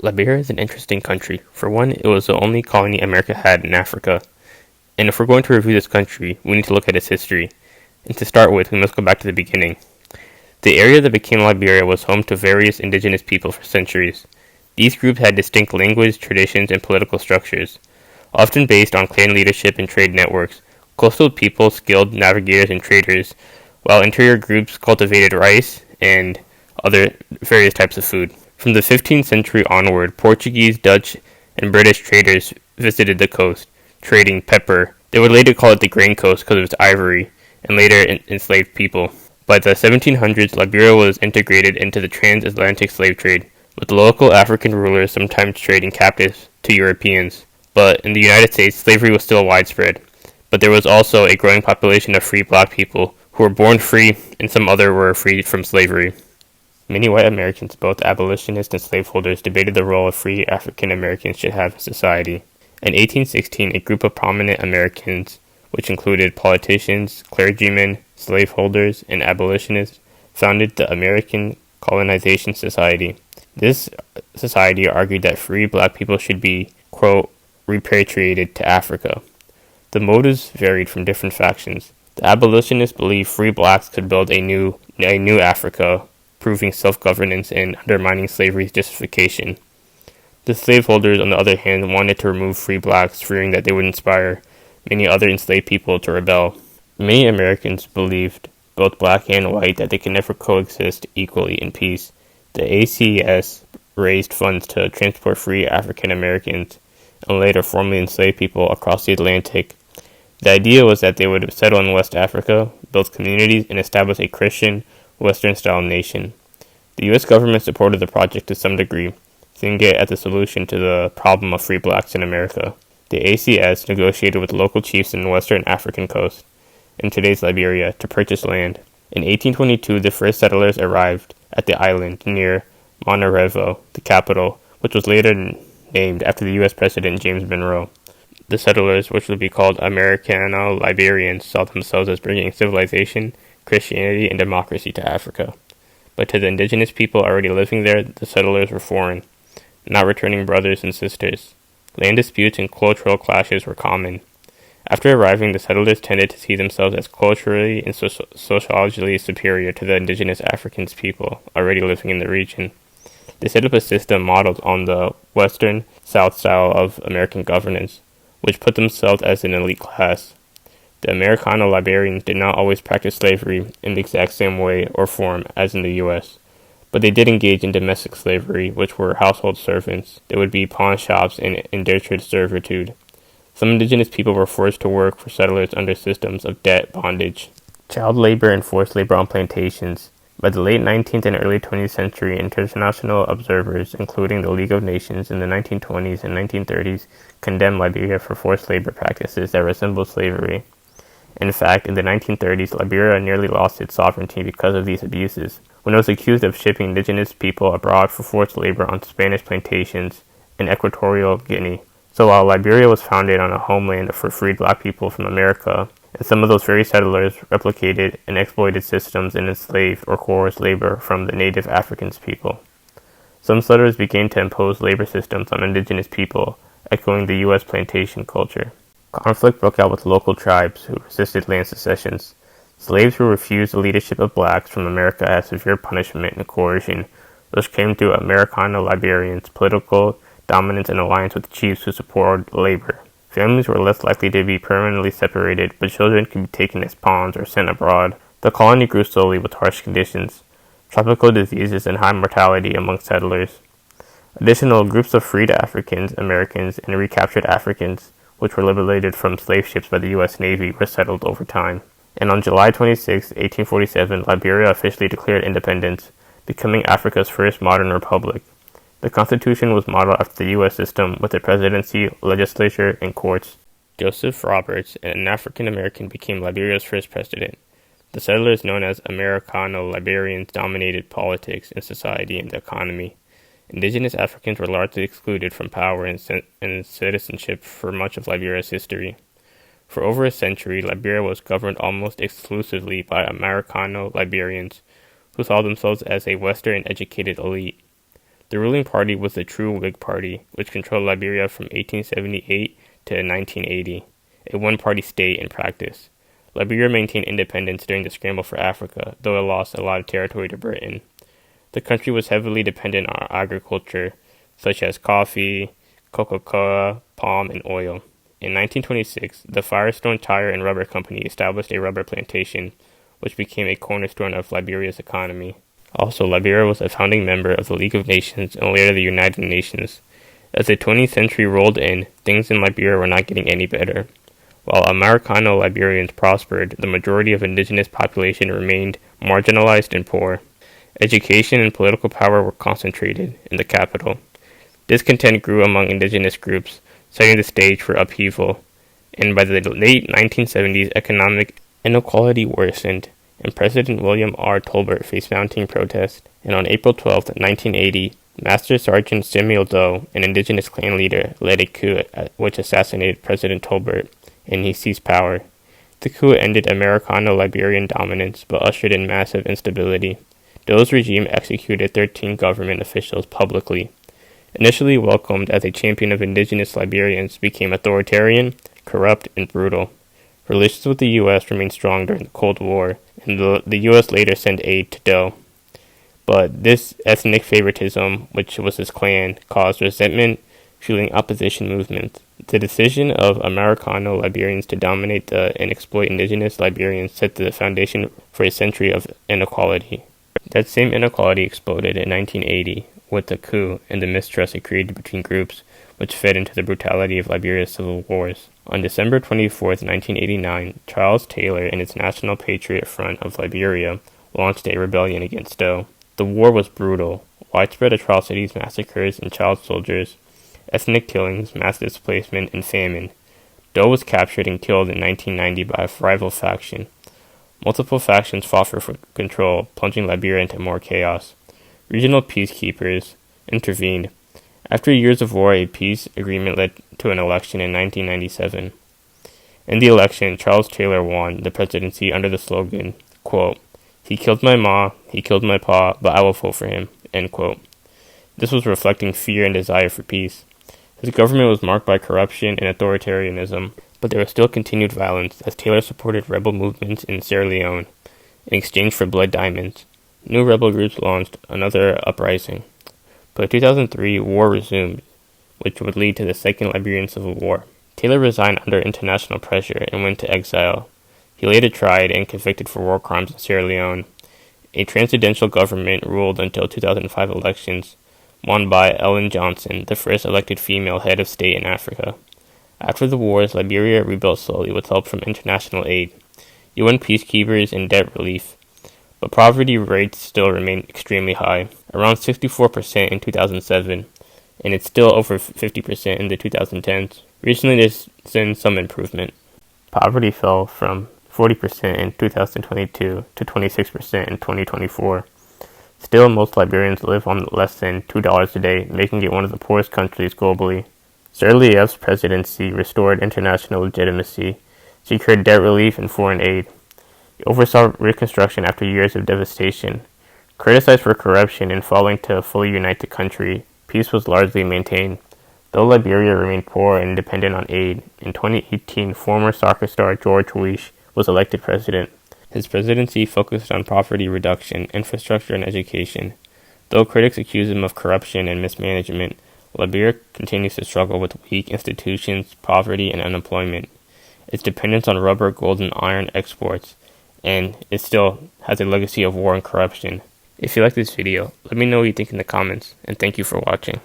Liberia is an interesting country. For one, it was the only colony America had in Africa. And if we're going to review this country, we need to look at its history. And to start with, we must go back to the beginning. The area that became Liberia was home to various indigenous people for centuries. These groups had distinct language, traditions, and political structures, often based on clan leadership and trade networks. Coastal people skilled navigators and traders, while interior groups cultivated rice and other various types of food. From the 15th century onward, Portuguese, Dutch, and British traders visited the coast, trading pepper. They would later call it the Grain Coast because of its ivory, and later enslaved people. By the 1700s, Liberia was integrated into the transatlantic slave trade, with local African rulers sometimes trading captives to Europeans. But in the United States, slavery was still widespread. But there was also a growing population of free black people who were born free, and some other were freed from slavery. Many white Americans, both abolitionists and slaveholders, debated the role free African Americans should have in society. In 1816, a group of prominent Americans, which included politicians, clergymen, slaveholders, and abolitionists, founded the American Colonization Society. This society argued that free black people should be, quote, repatriated to Africa. The motives varied from different factions. The abolitionists believed free blacks could build a new Africa, proving self-governance and undermining slavery's justification. The slaveholders, on the other hand, wanted to remove free blacks, fearing that they would inspire many other enslaved people to rebel. Many Americans believed, both black and white, that they could never coexist equally in peace. The ACS raised funds to transport free African Americans and later formerly enslaved people across the Atlantic. The idea was that they would settle in West Africa, build communities, and establish a Christian, Western-style nation. The U.S. government supported the project to some degree, seeing it as a solution to the problem of free blacks in America. The ACS negotiated with local chiefs in the western African coast, in today's Liberia, to purchase land. In 1822, the first settlers arrived at the island near Monterevo, the capital, which was later named after the U.S. President James Monroe. The settlers, which would be called Americano-Liberians, saw themselves as bringing civilization, Christianity, and democracy to Africa. But to the indigenous people already living there, the settlers were foreign, not returning brothers and sisters. Land disputes and cultural clashes were common. After arriving, the settlers tended to see themselves as culturally and sociologically superior to the indigenous African people already living in the region. They set up a system modeled on the Western South style of American governance, which put themselves as an elite class. The Americano-Liberians did not always practice slavery in the exact same way or form as in the U.S., but they did engage in domestic slavery, which were household servants. There would be pawn shops and indentured servitude. Some indigenous people were forced to work for settlers under systems of debt bondage, child labor, and forced labor on plantations. By the late 19th and early 20th century, international observers, including the League of Nations in the 1920s and 1930s, condemned Liberia for forced labor practices that resembled slavery. In fact, in the 1930s, Liberia nearly lost its sovereignty because of these abuses, when it was accused of shipping indigenous people abroad for forced labor on Spanish plantations in Equatorial Guinea. So while Liberia was founded on a homeland for freed black people from America, and some of those very settlers replicated and exploited systems and enslaved or coerced labor from the native Africans people. Some settlers began to impose labor systems on indigenous people, echoing the U.S. plantation culture. Conflict broke out with local tribes who resisted land secessions. Slaves who refused the leadership of blacks from America had severe punishment and coercion, which came through Americano-Liberians' political dominance and alliance with chiefs who supported labor. Families were less likely to be permanently separated, but children could be taken as pawns or sent abroad. The colony grew slowly with harsh conditions, tropical diseases, and high mortality among settlers. Additional groups of freed Africans, Americans, and recaptured Africans, which were liberated from slave ships by the U.S. Navy, were settled over time. And on July 26, 1847, Liberia officially declared independence, becoming Africa's first modern republic. The Constitution was modeled after the U.S. system with a presidency, legislature, and courts. Joseph Roberts, an African-American, became Liberia's first president. The settlers, known as Americano-Liberians, dominated politics and society and the economy. Indigenous Africans were largely excluded from power and citizenship for much of Liberia's history. For over a century, Liberia was governed almost exclusively by Americano-Liberians, who saw themselves as a Western educated elite. The ruling party was the True Whig Party, which controlled Liberia from 1878 to 1980, a one-party state in practice. Liberia maintained independence during the scramble for Africa, though it lost a lot of territory to Britain. The country was heavily dependent on agriculture, such as coffee, cocoa, palm, and oil. In 1926, the Firestone Tire and Rubber Company established a rubber plantation, which became a cornerstone of Liberia's economy. Also, Liberia was a founding member of the League of Nations and later the United Nations. As the 20th century rolled in, things in Liberia were not getting any better. While Americano Liberians prospered, the majority of indigenous population remained marginalized and poor. Education and political power were concentrated in the capital. Discontent grew among indigenous groups, setting the stage for upheaval, and by the late 1970s, economic inequality worsened, and President William R. Tolbert faced mounting protests, and on April 12, 1980, Master Sergeant Samuel Doe, an indigenous clan leader, led a coup which assassinated President Tolbert, and he seized power. The coup ended Americano-Liberian dominance, but ushered in massive instability. Doe's regime executed 13 government officials publicly. Initially welcomed as a champion of indigenous Liberians, became authoritarian, corrupt, and brutal. Relations with the U.S. remained strong during the Cold War, and the U.S. later sent aid to Doe. But this ethnic favoritism, which was his clan, caused resentment, fueling opposition movements. The decision of Americano Liberians to dominate and exploit indigenous Liberians set the foundation for a century of inequality. That same inequality exploded in 1980 with the coup and the mistrust it created between groups, which fed into the brutality of Liberia's civil wars. On December 24, 1989, Charles Taylor and his National Patriot Front of Liberia launched a rebellion against Doe. The war was brutal. Widespread atrocities, massacres, and child soldiers, ethnic killings, mass displacement, and famine. Doe was captured and killed in 1990 by a rival faction. Multiple factions fought for control, plunging Liberia into more chaos. Regional peacekeepers intervened. After years of war, a peace agreement led to an election in 1997. In the election, Charles Taylor won the presidency under the slogan, quote, "He killed my ma, he killed my pa, but I will vote for him," end quote. This was reflecting fear and desire for peace. His government was marked by corruption and authoritarianism, but there was still continued violence as Taylor supported rebel movements in Sierra Leone in exchange for blood diamonds. New rebel groups launched another uprising. But in 2003, war resumed, which would lead to the Second Liberian Civil War. Taylor resigned under international pressure and went to exile. He later tried and convicted for war crimes in Sierra Leone. A transcendental government ruled until 2005 elections, won by Ellen Johnson, the first elected female head of state in Africa. After the wars, Liberia rebuilt slowly with help from international aid, UN peacekeepers, and debt relief. But poverty rates still remain extremely high, around 64% in 2007, and it's still over 50% in the 2010s. Recently, there's been some improvement. Poverty fell from 40% in 2022 to 26% in 2024. Still, most Liberians live on less than $2 a day, making it one of the poorest countries globally. Sir Lief's presidency restored international legitimacy, secured debt relief and foreign aid. He oversaw reconstruction after years of devastation. Criticized for corruption and failing to fully unite the country, peace was largely maintained. Though Liberia remained poor and dependent on aid, in 2018 former soccer star George Weah was elected president. His presidency focused on poverty reduction, infrastructure, and education. Though critics accuse him of corruption and mismanagement, Liberia continues to struggle with weak institutions, poverty, and unemployment. Its dependence on rubber, gold, and iron exports, and it still has a legacy of war and corruption. If you like this video, let me know what you think in the comments, and thank you for watching.